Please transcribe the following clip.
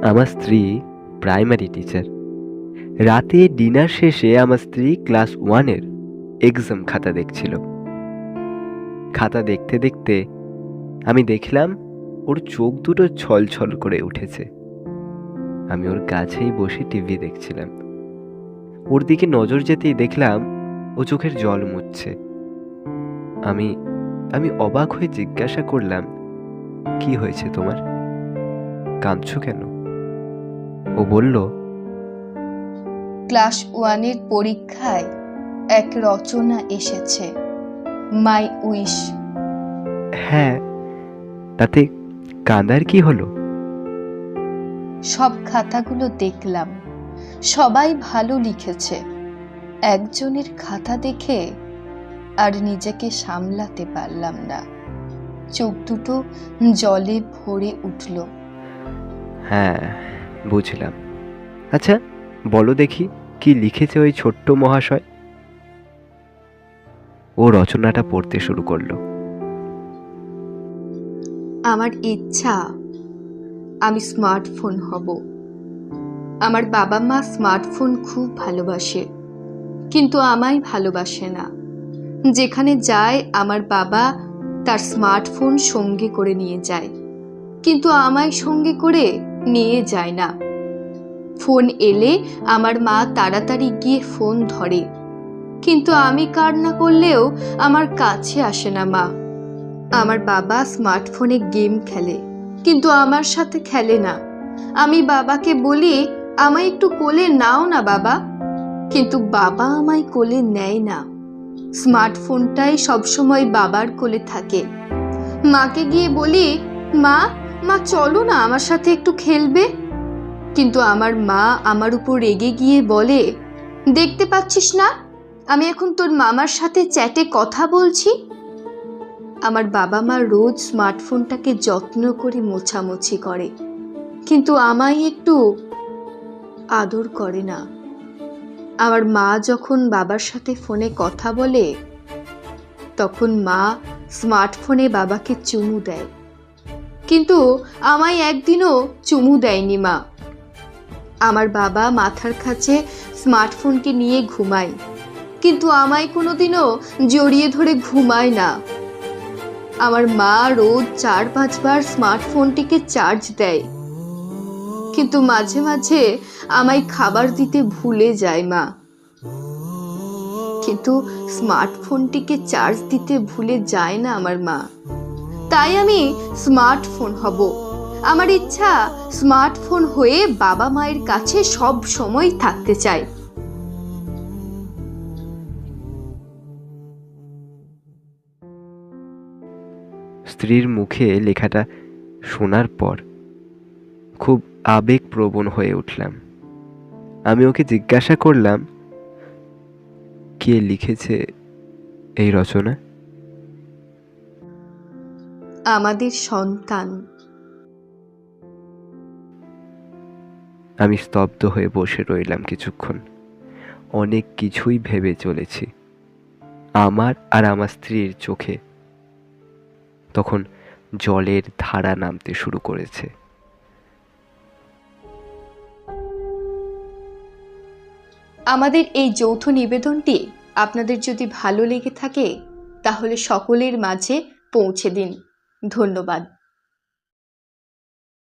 আমার স্ত্রী primary teacher. রাতে ডিনার শেষে আমার স্ত্রী ক্লাস 1-এর এক্সাম খাতা দেখছিল। খাতা দেখতে দেখতে আমি দেখলাম ওর চোখ দুটো ছলছল করে উঠেছে। আমি ওর কাছেই বসে টিভি দেখছিলাম। ওর দিকে নজর যেতেই দেখলাম ও চোখের জল মুছছে। আমি আমি অবাক হয়ে জিজ্ঞাসা করলাম, কি হয়েছে তোমার? কাঁদছো কেন? ও বলল, ক্লাস 1-এর পরীক্ষায় এক রচনা এসেছে, মাই উইশ। হ্যাঁ, তাতে কাঁদার কি হলো? সব খাতাগুলো দেখলাম, সবাই ভালো লিখেছে। একজনের খাতা দেখে আর নিজেকে সামলাতে পারলাম না, চোখ দুটো জলে ভরে উঠল। হ্যাঁ, বুঝলাম। আচ্ছা, বলো দেখি কি লিখেছে ওই ছোট্ট মহাশয়? ও রচনাটা পড়তে শুরু করলো। আমার ইচ্ছা আমি স্মার্টফোন হব। আমার বাবা মা স্মার্টফোন খুব ভালোবাসে, কিন্তু আমায় ভালোবাসে না। যেখানে যায় আমার বাবা তার স্মার্টফোন সঙ্গে করে নিয়ে যায়, কিন্তু আমায় সঙ্গে করে নিয়ে যায় না। ফোন এলে আমার মা তাড়াতাড়ি গিয়ে ফোন ধরে, কিন্তু আমি কান্না করলেও আমার কাছে আসে না মা। আমার বাবা স্মার্টফোনে গেম খেলে, কিন্তু আমার সাথে খেলে না। আমি বাবাকে বলি, আমায় একটু কোলে নাও না বাবা, কিন্তু বাবা আমায় কোলে নেয় না। স্মার্টফোনটাই সবসময় বাবার কোলে থাকে। মাকে গিয়ে বলি, মা মা চলো না আমার সাথে একটু খেলবে, কিন্তু আমার মা আমার উপর রেগে গিয়ে বলে, দেখতে পাচ্ছিস না আমি এখন তোর মামার সাথে চ্যাটে কথা বলছি। আমার বাবা মা রোজ স্মার্টফোনটাকে যত্ন করে মোছামুছি করে, কিন্তু আমায় একটু আদর করে না। আমার মা যখন বাবার সাথে ফোনে কথা বলে, তখন মা স্মার্টফোনে বাবাকে চুমু দেয়, কিন্তু আমায় একদিনও চুমু দেয়নি মা। আমার বাবা মাথার কাছে স্মার্টফোনকে নিয়ে ঘুমায়, কিন্তু আমায় কোনোদিনও জড়িয়ে ধরে ঘুমায় না। আমার মা রোজ 4-5 বার স্মার্টফোনটিকে চার্জ দেয়, কিন্তু মাঝে মাঝে আমায় খাবার দিতে ভুলে যায় মা। কিন্তু স্মার্টফোনটিকে চার্জ দিতে ভুলে যায় না আমার মা। তাই আমি স্মার্টফোন হব। আমার ইচ্ছা স্মার্টফোন হয়ে বাবা মায়ের কাছে সব সময় থাকতে চাই। স্ত্রীর মুখে লেখাটা শোনার পর খুব আবেগপ্রবণ হয়ে উঠলাম। আমি ওকে জিজ্ঞাসা করলাম, কে লিখেছে এই রচনা? আমাদের সন্তান। আমি স্তব্ধ হয়ে বসে রইলাম কিছুক্ষণ। অনেক কিছুই ভেবে চলেছি। আমার আর আমার স্ত্রীর চোখে তখন জলের ধারা নামতে শুরু করেছে। আমাদের এই যৌথ নিবেদনটি আপনাদের যদি ভালো লেগে থাকে, তাহলে সকলের মাঝে পৌঁছে দিন। ধন্যবাদ।